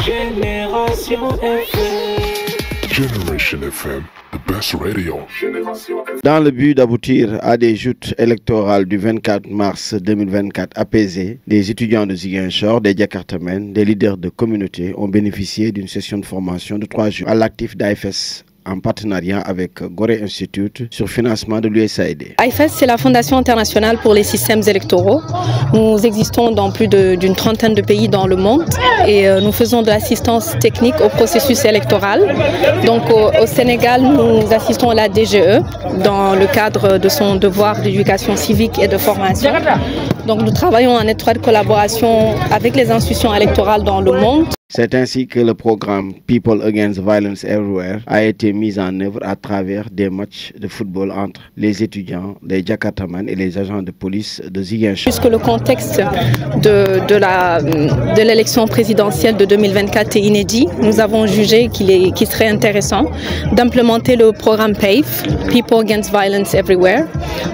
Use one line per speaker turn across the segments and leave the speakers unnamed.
Génération FM.
Generation FM, the best radio.
Dans le but d'aboutir à des joutes électorales du 24 mars 2024 apaisées, des étudiants de Ziguinchor, des Djakartamen, des leaders de communauté ont bénéficié d'une session de formation de 3 jours à l'actif d'AFS, en partenariat avec Gorée Institute sur financement de l'USAID.
AFS, c'est la Fondation internationale pour les systèmes électoraux. Nous existons dans plus d'une trentaine de pays dans le monde et nous faisons de l'assistance technique au processus électoral. Donc au Sénégal, nous assistons à la DGE dans le cadre de son devoir d'éducation civique et de formation. Donc nous travaillons en étroite collaboration avec les institutions électorales dans le monde.
C'est ainsi que le programme People Against Violence Everywhere a été mis en œuvre à travers des matchs de football entre les étudiants, les Djakartaman et les agents de police de Ziguinchor.
Puisque le contexte de l'élection présidentielle de 2024 est inédit, nous avons jugé qu'il serait intéressant d'implémenter le programme PAVE, People Against Violence Everywhere.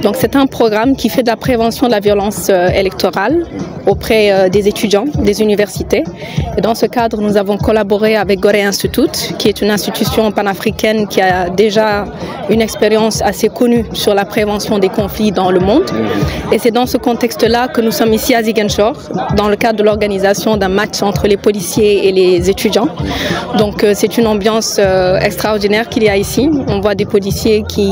Donc c'est un programme qui fait de la prévention de la violence électorale auprès des étudiants, des universités. Et dans ce cadre, nous avons collaboré avec Gorée Institute, qui est une institution panafricaine qui a déjà une expérience assez connue sur la prévention des conflits dans le monde. Et c'est dans ce contexte-là que nous sommes ici à Ziguinchor, dans le cadre de l'organisation d'un match entre les policiers et les étudiants. Donc c'est une ambiance extraordinaire qu'il y a ici. On voit des policiers qui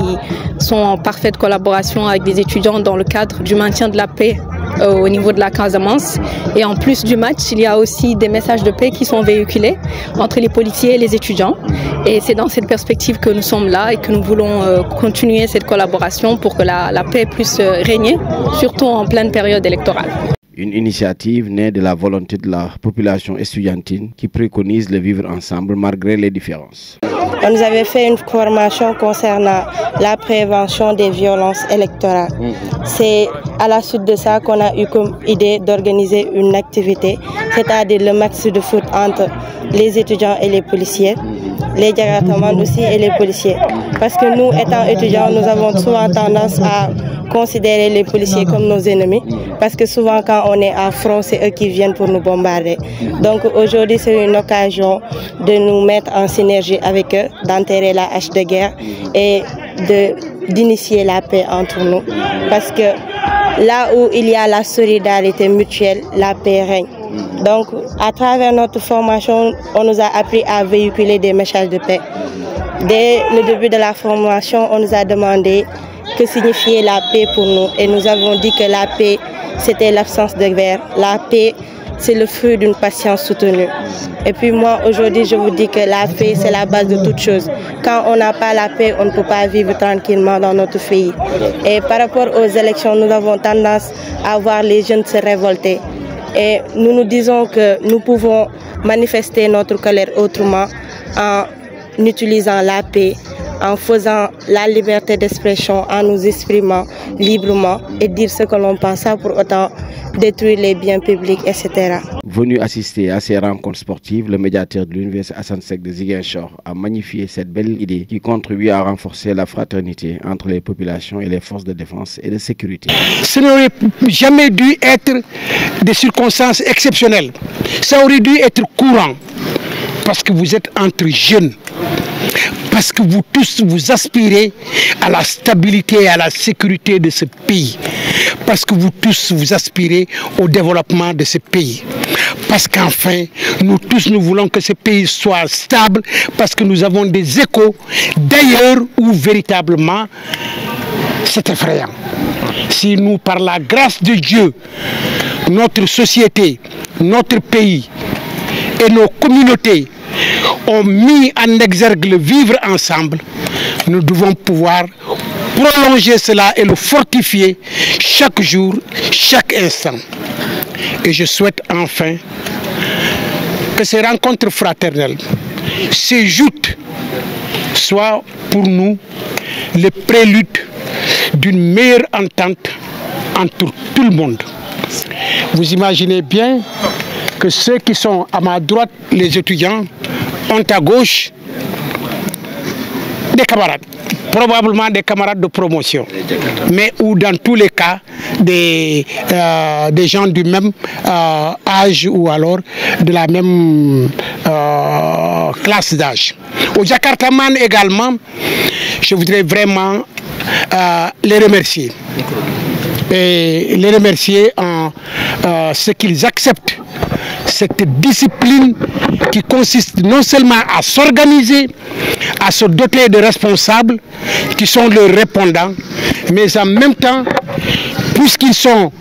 sont en parfaite collaboration avec des étudiants dans le cadre du maintien de la paix au niveau de la Casamance. Et en plus du match, il y a aussi des messages de paix qui sont véhiculés entre les policiers et les étudiants. Et c'est dans cette perspective que nous sommes là et que nous voulons continuer cette collaboration pour que la paix puisse régner, surtout en pleine période électorale.
Une initiative née de la volonté de la population estudiantine qui préconise le vivre ensemble malgré les différences.
On nous avait fait une formation concernant la prévention des violences électorales. C'est à la suite de ça qu'on a eu comme idée d'organiser une activité, c'est-à-dire le match de foot entre les étudiants et les policiers, les Djakartaman aussi et les policiers. Parce que nous, étant étudiants, nous avons souvent tendance à considérer les policiers comme nos ennemis, parce que souvent quand on est à front, c'est eux qui viennent pour nous bombarder. Donc aujourd'hui, c'est une occasion de nous mettre en synergie avec eux, d'enterrer la hache de guerre et d'initier la paix entre nous. Parce que là où il y a la solidarité mutuelle, la paix règne. Donc à travers notre formation, on nous a appris à véhiculer des messages de paix. Dès le début de la formation, on nous a demandé que signifiait la paix pour nous. Et nous avons dit que la paix, c'était l'absence de guerre. La paix, c'est le fruit d'une patience soutenue. Et puis moi, aujourd'hui, je vous dis que la paix, c'est la base de toute chose. Quand on n'a pas la paix, on ne peut pas vivre tranquillement dans notre pays. Et par rapport aux élections, nous avons tendance à voir les jeunes se révolter. Et nous nous disons que nous pouvons manifester notre colère autrement en utilisant la paix, en faisant la liberté d'expression, en nous exprimant librement et dire ce que l'on pense sans pour autant détruire les biens publics, etc.
Venu assister à ces rencontres sportives, le médiateur de l'Université Assane Seck de Ziguinchor a magnifié cette belle idée qui contribue à renforcer la fraternité entre les populations et les forces de défense et de sécurité.
Ce n'aurait jamais dû être des circonstances exceptionnelles. Ça aurait dû être courant parce que vous êtes entre jeunes. Parce que vous tous, vous aspirez à la stabilité et à la sécurité de ce pays. Parce que vous tous, vous aspirez au développement de ce pays. Parce qu'enfin, nous tous, nous voulons que ce pays soit stable, parce que nous avons des échos d'ailleurs où véritablement c'est effrayant. Si nous, par la grâce de Dieu, notre société, notre pays et nos communautés ont mis en exergue le vivre ensemble, nous devons pouvoir prolonger cela et le fortifier chaque jour, chaque instant. Et je souhaite enfin que ces rencontres fraternelles, ces joutes, soient pour nous le prélude d'une meilleure entente entre tout le monde. Vous imaginez bien que ceux qui sont à ma droite, les étudiants, ont à gauche des camarades. probablement des camarades de promotion, mais ou dans tous les cas des gens du même âge ou alors de la même classe d'âge. Au Jakartaman également, je voudrais vraiment les remercier. Et les remercier en ce qu'ils acceptent cette discipline qui consiste non seulement à s'organiser, à se doter de responsables qui sont leurs répondants, mais en même temps, puisqu'ils sont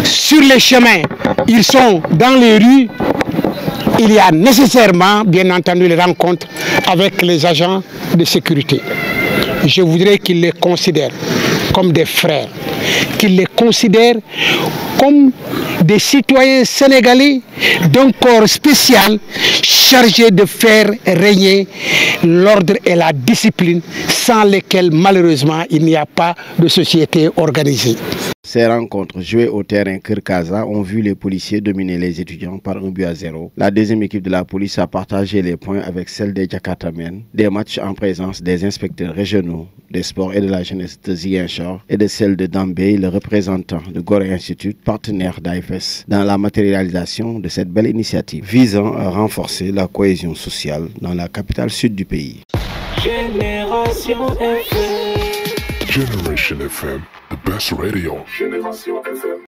sur les chemins, ils sont dans les rues, il y a nécessairement, bien entendu, les rencontres avec les agents de sécurité. Je voudrais qu'ils les considèrent comme des frères, qu'ils les considèrent comme des citoyens sénégalais d'un corps spécial chargé de faire régner l'ordre et la discipline sans lesquels malheureusement il n'y a pas de société organisée.
Ces rencontres jouées au terrain Kirkaza ont vu les policiers dominer les étudiants par 1-0. La deuxième équipe de la police a partagé les points avec celle des Jakartamen. Des matchs en présence des inspecteurs régionaux des sports et de la jeunesse de Ziguinchor et de celle de Dambé, le représentant du Gorée Institute, partenaire d'AFS, dans la matérialisation de cette belle initiative visant à renforcer la cohésion sociale dans la capitale sud du pays.
Generation FM, the best radio. Generation FM.